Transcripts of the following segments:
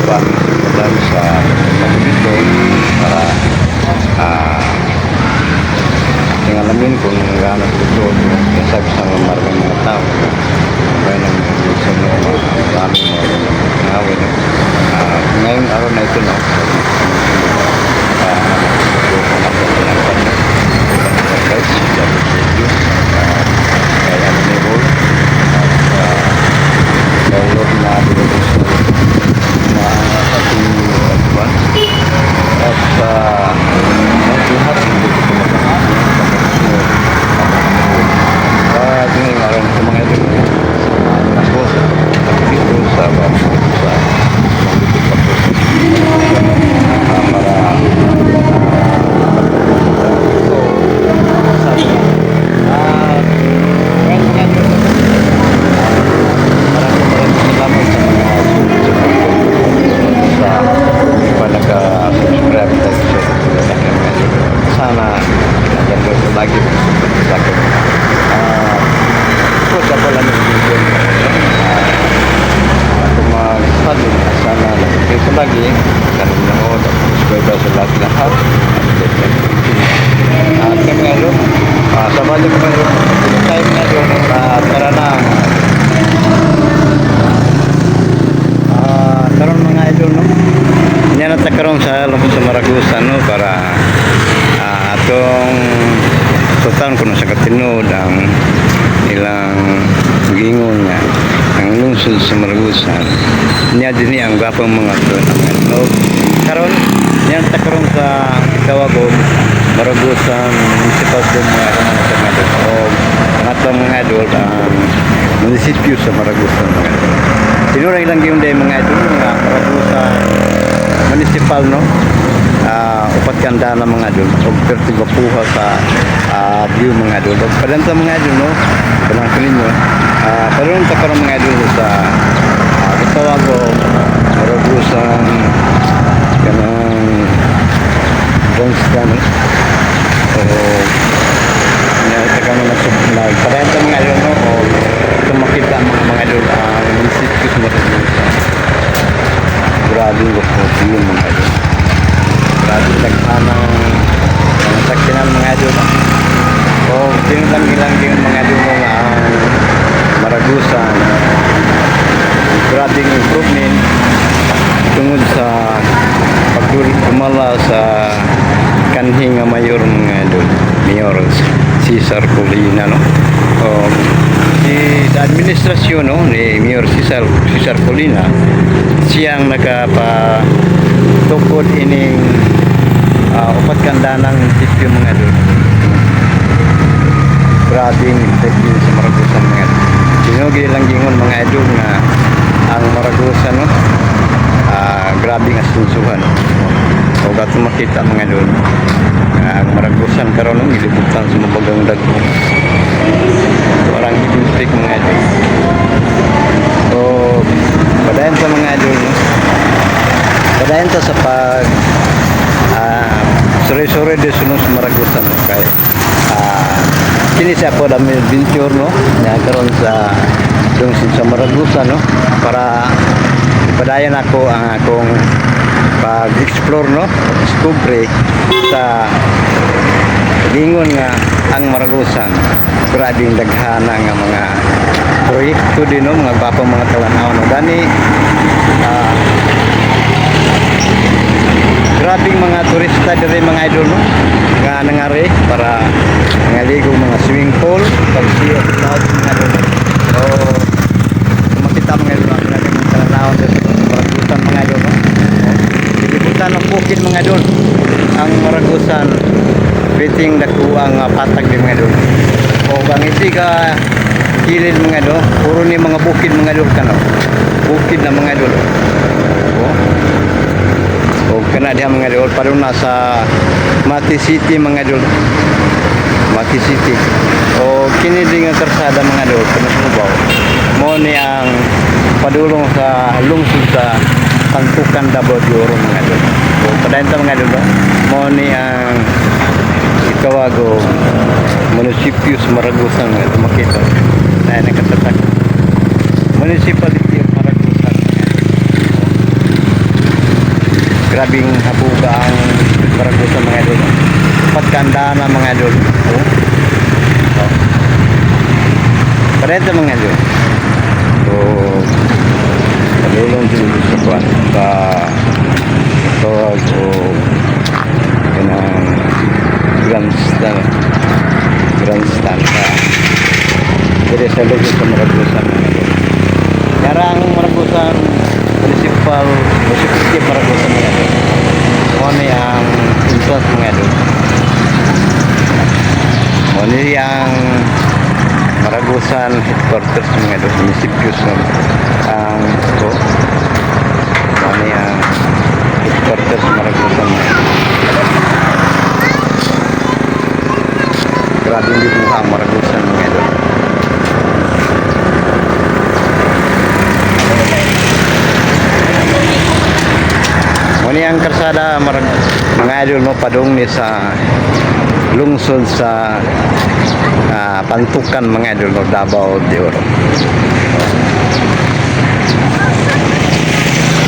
ba simulan sa pagdito para tingalamin kung gaano ito sabi sa maraming mga tao kaya nang gusto mo marami mo ngawin ngayong araw na ito no guys kaya ano ni Paul download na dito sa ating buwan at lahat hindi ko tumatang ngayong araw sa mga ito ako sa dito sa sana yang lagi lagi terus apa lagi aku masalah sana itu lagi dan mau sepeda selagi lahat kami ngayon sama aja kami tayo ngayon tara na karon mga idol no nya natakarong sa lungsod sa Maragusan no para atong sultan kuno sa katinod ang ilang gingon nga ang lungsod sa Maragusan niya dinhi ang gapang mga no karon nya natakarong sa Tawagon Maragusan municipal sa mga ang atong mga idol ang munisipyo sa Maragusan tinurang ilang gingon day mga idol nga Maragusan municipal no upat kanda na mga idol o pertiba puha sa view mga idol o padanta mga idol no kanang ninyo padulong takarang mga idol sa Tawagon Maragusan kanang Johnstown so takarang na padanta mga idol no o tumakita mga idol munisipyo sa Maragusan grabe yung view mga idol grabe nagsanang saksinan mga idol o lang din mga idol mo nga ang Maragusan grabing improvement tungod sa pagdumala sa kanhing nga mayor mga idol Mayor Cesar Colina no sa administrasyon no ni Mayor Cesar Colina siyang nakapatukod ining upat kandanang sityo mga idol grabing teknik sa Maragusan mga idol sinugi lang gingon mga idol nga ang Maragusan no grabing asunsuhan o gato makita mga idol ang Maragusan karon no ilibutan sa mabagang dagko orang hidupik mga idol so padayon sa mga idol no padayon sa pag sore-sore de sunod sa Maragusan no kay kini siya po dami adventure no na karon sa lungsod sa Maragusan no para padayon ako ang akong pag-explore no discovery sa gingon nga ang Maragusan grabing daghana nga mga proyekto din no mga bapang mga talanaw no gani grabing mga turista diri mga idol no nga nangari para nangaligo mga swimming pool pagsiyo sa mga idol so makita mga idol ang grabing mga talanaw diri sa Maragusan mga idol no ilibutan ng bukid mga idol ang Maragusan biting dakuang patag din mga idol o bang hindi ka kilid mga idol puro ni mga bukid mga idol kano bukid na mga idol o kana diha mga idol padung nasa Mati City mga idol Mati City o kini din nga karsada mga idol kana subaw mo ni ang padulong sa lungsod sa Tangkukan Davao de Oro mga idol o padayon mga idol mo ni ang Tawagon munisipyo sa Maragusan nga makita na nakatatak municipality of Maragusan grabing habuga ang Maragusan mga idol. Pagkandaan na mga idol. Oh. Oh. Parenta mga idol. So, padulong din sa kuwan. Sa tawag o kanang grandstand ka. Jadi sa lugar sa Maragusan mga idol. Yarang Maragusan municipal Maragusan mga idol. Ano yang entrance mga idol. Ano yang Maragusan headquarters mga idol. Municipus ang ito. Ano yang headquarters Maragusan mga idol. Grabe yung dibuha ang Maragusan mga idol. Ini ang kalsada mga idol no padung ni sa lungsod sa Pantukan mga idol no Davao de Oro.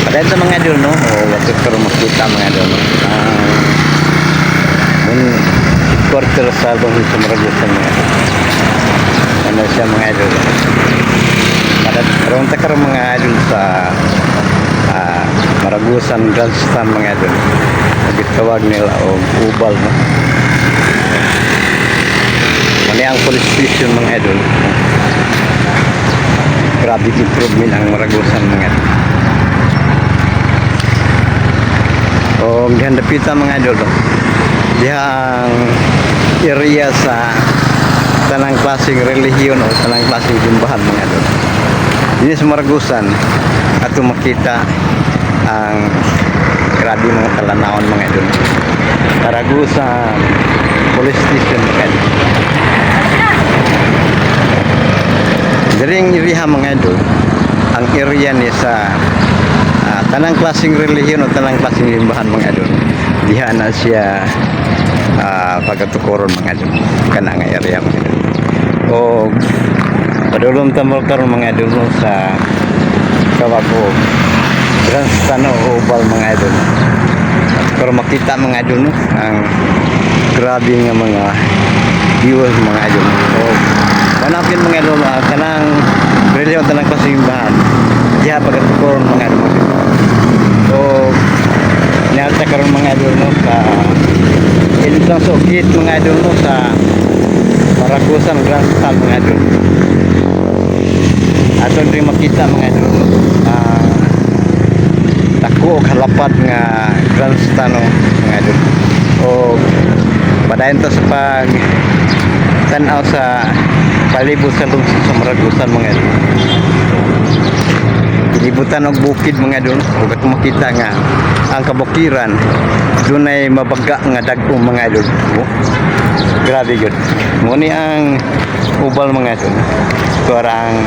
Pada ito mga idol no waktu pero makita mga idol no quarter sa lungsod sa Maragusan mga idol. Ano siya mga idol. Pada karon ta karon mga idol sa Maragusan Grandstand mga idol. Gitawag nila o ubal no. Mani ang police station mga idol. Grabe improvement ang Maragusan mga idol. O gihandapita mga idol no. Dihang area sa tanang klaseng relihiyon o tanang klaseng simbahan mga idol. Ini sa Maragusan ato makita ang grabe mga talanawon mga idol. Maragusan police station mga idol. Diring iriha mga idol ang area ni sa tanang klaseng relihiyon o tanang klaseng simbahan mga idol. Diha na siya pagatukoron mga idol kana nga area mga idol. O padulong tambal karon mga idol no, sa Kawago Grandstand o ubal mga idol. Pero makita mga idol no, ang grabe nga mga viewers mga idol. So, manapin mga idol kanang reliyon tanang kasimbahan. Diha pagatukoron mga idol. So, nialta karon mga idol no sa entrance o gate mga idol no sa Maragusan Grandstand mga idol. Aton rin makita mga idol no dako og halapad nga grandstand no mga idol. O padayon to sa pag tan-aw sa palibot sa lungsod sa Maragusan mga idol. Ilibutan og bukid mga idol. Ug ato makita nga ang kabukiran dunay mabaga nga dagko mga idol. Grabe gyud. Mo ni ang ubal mga idol. Tuarang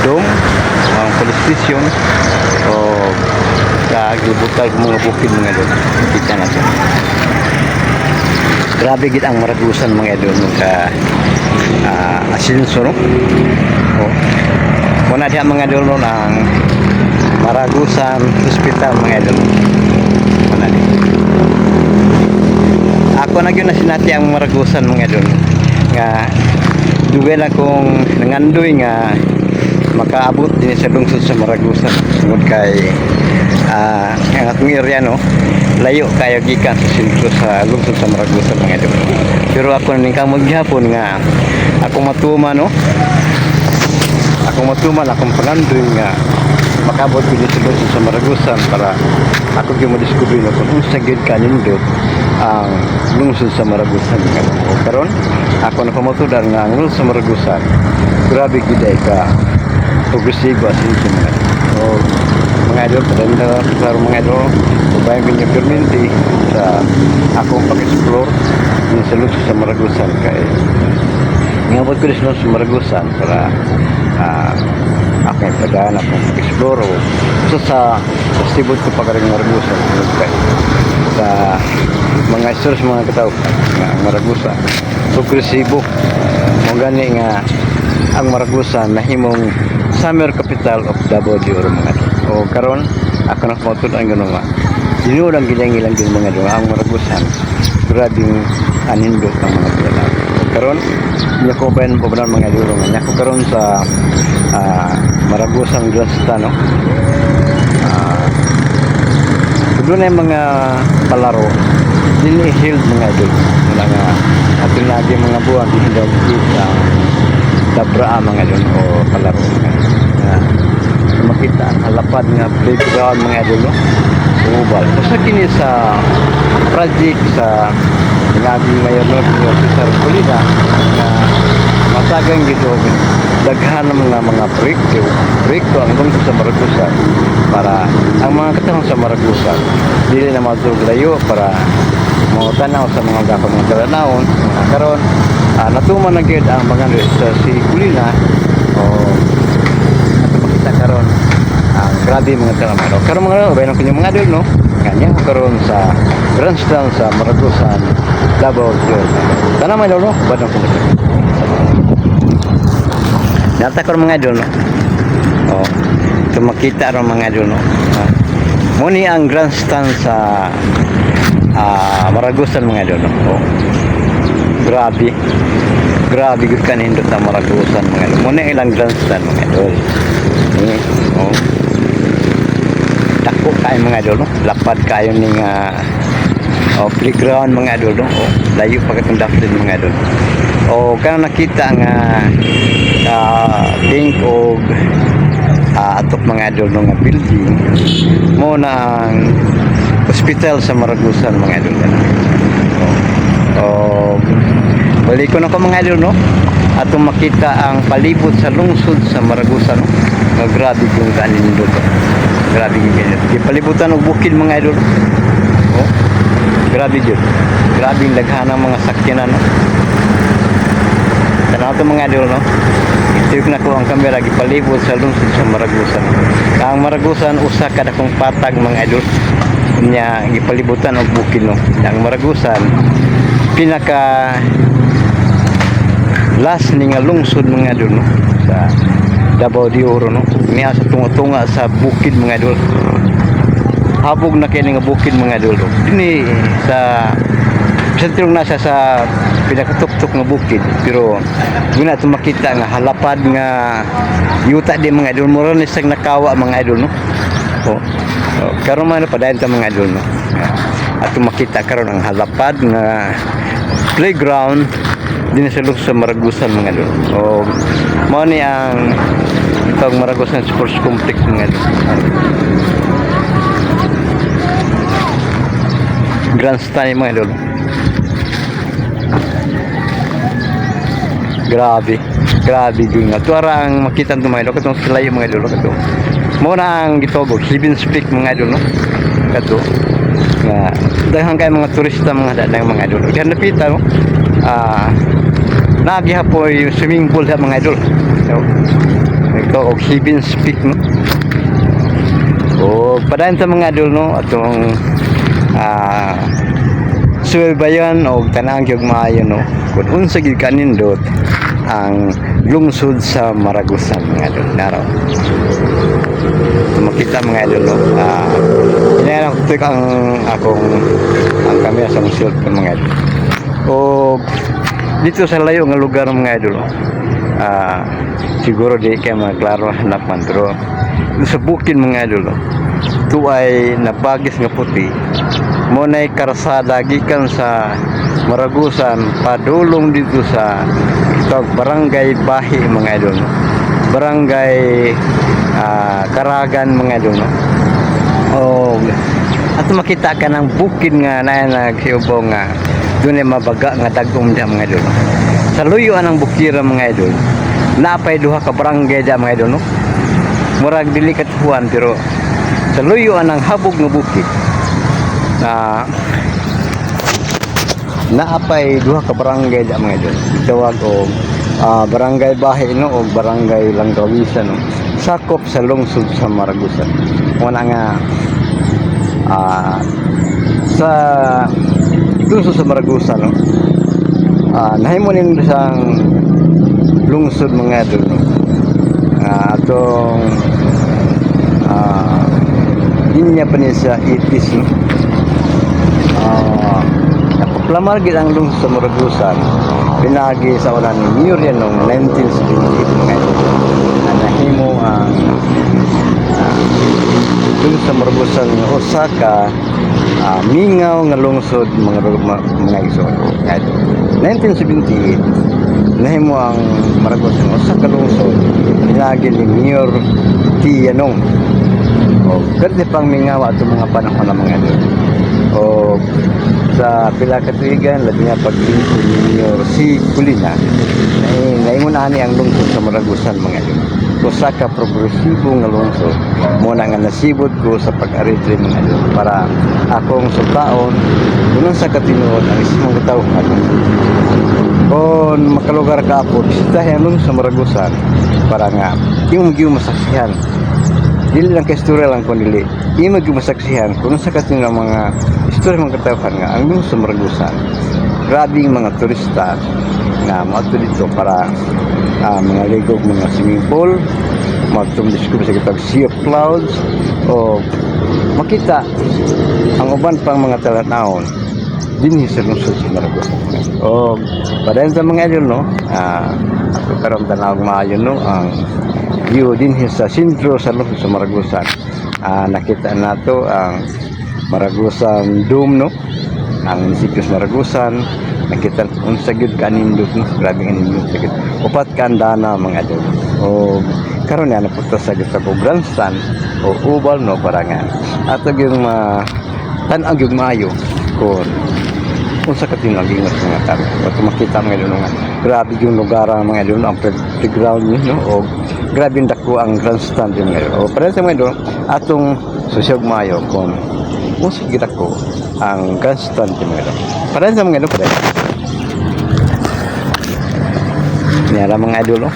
dome ang police station o kaglibutan mga bukid mga idol. Kita natin. Grabe gid ang Maragusan mga idol ka asinso no. O muna diha mga idol no ang Maragusan Hospital mga idol. Muna di. Ako na gyud na sinati ang Maragusan mga idol nga dugay lang kong nangandoy nga makaabot din sa lungsod sa Maragusan tungod kay ang atong area no layo kayo gikan sa sentro sa lungsod sa Maragusan mga idol. Pero ako ning kamog gihapon nga ako matuman no akong pangandoy nga makabot ko sa lungsod sa Maragusan para ako gyud madiskubre no kung unsa gyud kanindot ang lungsod sa Maragusan nga. Karon ako na pamatudan nga ang lungsod sa Maragusan grabe gid ka progresibo asin mga. So mga idol padanda sa mga idol ubayan ko niyo perminti sa akong pag-explore sa lungsod sa Maragusan kay ngabot ko sa Maragusan para akong pagdaan akong explore so sa sibot ko pagaring Maragusan kay sa mga stories mga kataw nga ang Maragusan progresibo mo gani nga ang Maragusan nahimong summer capital of Davao de Oro mga O karon ako na pamatud ang gano'n nga. Sinulang gilang-gilang din mga idol ang Maragusan. Grabing anindot ang mga idol. Karon niya ko ba yung pabanan mga idol nga. Niya ko karon sa Maragusan Grandstand, no? Doon ay mga palaro dinihild mga idol mula nga ating lagi mga buwan dinihild sa dabra mga idol o palaro makita ang halapad nga playground mga idol, no? Ubal sa kini sa project sa lagi mayor no Officer Colina nga matagang dito daghan ng mga proyekto ang lungsod sa Maragusan para ang mga katahong sa Maragusan dili na maduglayo para tanaw sa mga gapang mga kalanawon karon natuman na gyud ang mga sa si Kulina o ato makita karon grabe mga talamero karon mga ubay ng pinyong mga adol, no? Kanya karon sa Grandstand sa Maragusan Davao yun tanang may no badang kumita nata karon mga idol, no? Oh, ito makita ron mga idol, no? Muni ang Grandstand sa Maragusan mga idol, no? Oh, grabe gud kanindot ang Maragusan mga idol. Muni ilang Grandstand mga idol. Oh, dako kayo mga idol, no? Lapad kayo ning playground mga idol, no? Oh, layo pa katong dapit mga idol. O kaya nakita nga pink o atok mga idol ng building mo na ang hospital sa Maragusan mga idol. Balik ko na ko mga idol, no? Atong makita ang palibot sa lungsod sa Maragusan, no? Grabe yung kanin dito. Grabe yung ganyan. Di palibutan og bukid mga idol. Oh, grabe yun. Grabe yung laghan ng mga sakyanan, no? Tanaw ito mga idol, no? Ito na ko ang kamera gipalibot sa lungsod sa Maragusan. Ang Maragusan usa kada kong patag mga idol nya gipalibutan og bukid, no? Ang Maragusan pinaka last ni nga lungsod mga idol, no? Sa Davao de Oro, no? Niya sa tunga sa bukid mga idol. Habog na kini nga bukid mga idol. Dini sa sentrong nasa sa pinakatuktok nga bukid pero guna ito makita nga halapad nga yuta di mga idol mura ni sang nakawa mga idol, no? Karon man padayon ta mga idol, no? At makita karon ang halapad nga playground din sa lungsod sa Maragusan mga idol. Mao ni ang itong Maragusan Sports Complex mga idol. Grandstand mga idol. Grabe yun nga. Tuwara ang makita ito mga idol. Katong silayo mga idol. Kato. Muna ang gitogog. Hibins Peak mga idol, no? Kato. Dahil kayo mga turista mga dadang mga idol. Diyan napita, no? Nagihapoy yung swimming pool sa mga idol. Ito og Hibins Peak, no? O padayon sa mga idol, no? Atong subaybayan o tanang yung maayo, no? Kung unsa gid kanindot ang lungsod sa Maragusan mga idol. Naro. Makita mga idol, no? Inayan ako ito ang camera sa museum mga idol. O dito sa layo nga lugar mga idol, siguro di kayo maklaro hanapan pero sa bukid mga idol, ito ay nabagis nga puti mo na karsada gikan sa Maragusan padulong dito sa barangay Bahi mga idol, no? Barangay Karagan mga idol, no? At makita ka ng bukid nga na naghiubaw nga doon ay mabaga nga dagom dyan mga idol, no? Sa luyuan ng bukira mga idol napay duha ka barangay dyan mga idol, no? Murag dili katuhuan pero sa luyuan ng habog nga bukid naapay duha ka barangay dyan mga idol. Tawag o barangay Bahi, no? O barangay Langgawisan, no? Sakop sa lungsod sa Maragusan. Wala nga sa lungsod sa Maragusan, no? Nahimunin sang lungsod mga idol, no? Atong linya pa niya sa 80s, no? Napaplamar gid ang lungsod sa Maragusan. Pinagi sa una ni Mayor yan noong 1978 mga idol. Nahimo ang dun sa Maragusan nga Osaka, mingaw nga lungsod mga igsoon. 1978 nahimo ang Maragusan Osaka lungsod. Pinagi ni Mayor T. Yanong. O kasi pang mingaw ato mga panahon ng mga idol. O sa pila ka tuigan labi nga pag-lingkod ni Mayor si Kulina naingunahan ni ang lungsod sa Maragusan mga idol. Osaka progresibo nga lungsod muna nga nasibod ko sa pag-aritre mga idol para akong sultaon unang sa katinuod ang isang katawhan kung makalugar ka po bisitahin ang lungsod sa Maragusan para nga yung masaksihan dili lang ka istorya lang kung dili yung masaksihan kung sa katinuod mga istorya mga katawhan nga ang lungsod sa Maragusan grabing mga turista na mato dito para mga ligog mga swimming pool matong discover sa kitag sea of clouds o makita ang uban pang mga talatahon dinhi sa lungsod sa Maragusan o padayon sa mga idol no ako karon tanawag maayo no ang view dinhi sa sentro sa lungsod sa Maragusan nakita nato ang Maragusan Dome no ang munisipyo sa Maragusan nakita unsa gyud kanindot no grabe kanindot sakit upat ka andana mga idol o karon na napunta sa gitna ko grandstand o ubal no para nga ato yung tan-ang yung maayo kun unsa ka tinang ingat mga tao at makita mga idol nga grabe yung lugar ang mga idol ang playground no o grabe dako ang grandstand yung mga idol o para sa mga idol atong sosyog maayo kun unsa kita ko ang grandstand yung mga idol para sa mga idol para nila mga idol no?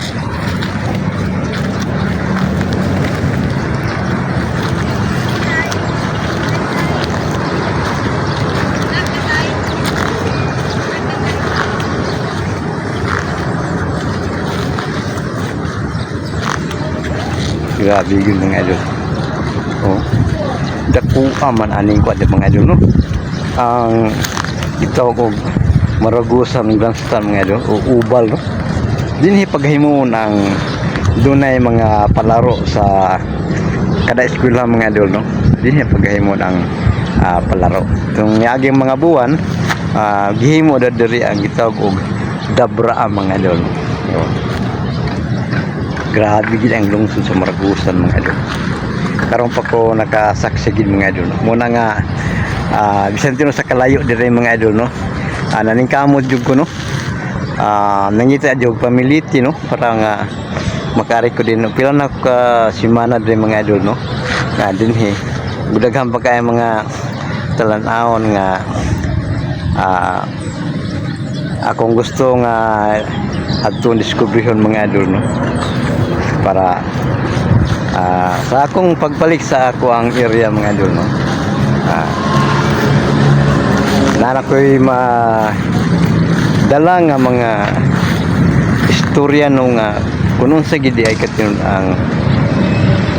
Grabe yun mga idol oh dako man aning kwad mga idol no ang itaw ko Maragusan grandstand mga idol o ubal no dinhi paghimo ng dunay mga palaro sa kada eskwela mga idol no dinhi paghimo ng palaro tung yaging mga buwan gihimo diri ang gitawag og dabra mga idol no? Grabe gid ang lungsod sa Maragusan mga idol karon pa ko nakasaksi gid mga idol muna nga bisan tino sa kalayo diri mga idol no naningkamot jud ko no nangita jog pamiliti no para nga makari ko din no pila na ka semana din mga idol no na dinhi gudaghan pa kay mga talan-awon nga akong gusto nga adtong diskubrihon mga idol no para sa akong pagbalik sa ako ang area mga idol no nana ko'y dala nga mga istorya no nga kunong sa gidi ay katinun ang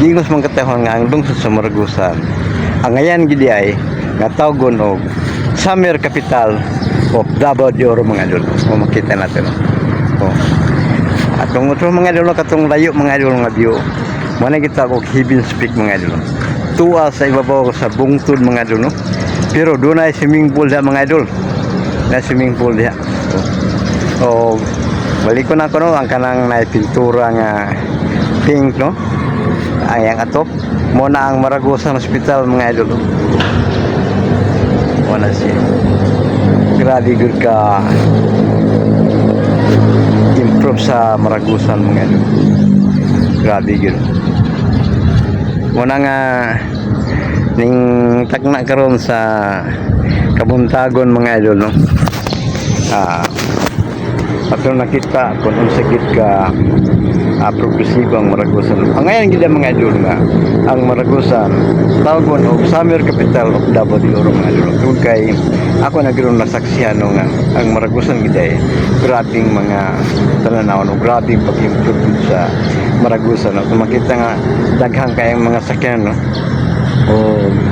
gingos mga katahon nga ang lungsod sa Maragusan ang ngayan gidi ay nga tawgon og summer capital of Davao de Oro mga idol kung makita natin no atong utro mga idol katong layo mga idol nga view mo na kita og Hibbins Peak mga idol tuwa sa ibabaw sa bungtod mga idol no pero doon ay swimming pool da mga idol na swimming pool diha o balik ko na ko no ang kanang na pintura nga pink no ayang atop mo na ang Maragusan Hospital mga idol mo na siya grabe good ka improve sa Maragusan mga idol grabe good mo na nga ning tagna karon sa kabuntagon mga idol no atong nakita kung unsa gid ka progresibo ang Maragusan ang ngayon gid mga idol nga ang Maragusan tawgon og summer capital of Davao de Oro mga idol tungod kay ako nagkaroon nasaksihan no nga ang Maragusan gid ay grabing mga tanan-aw no grabing pag-improve sa Maragusan no makita nga daghang kay mga sakyan no o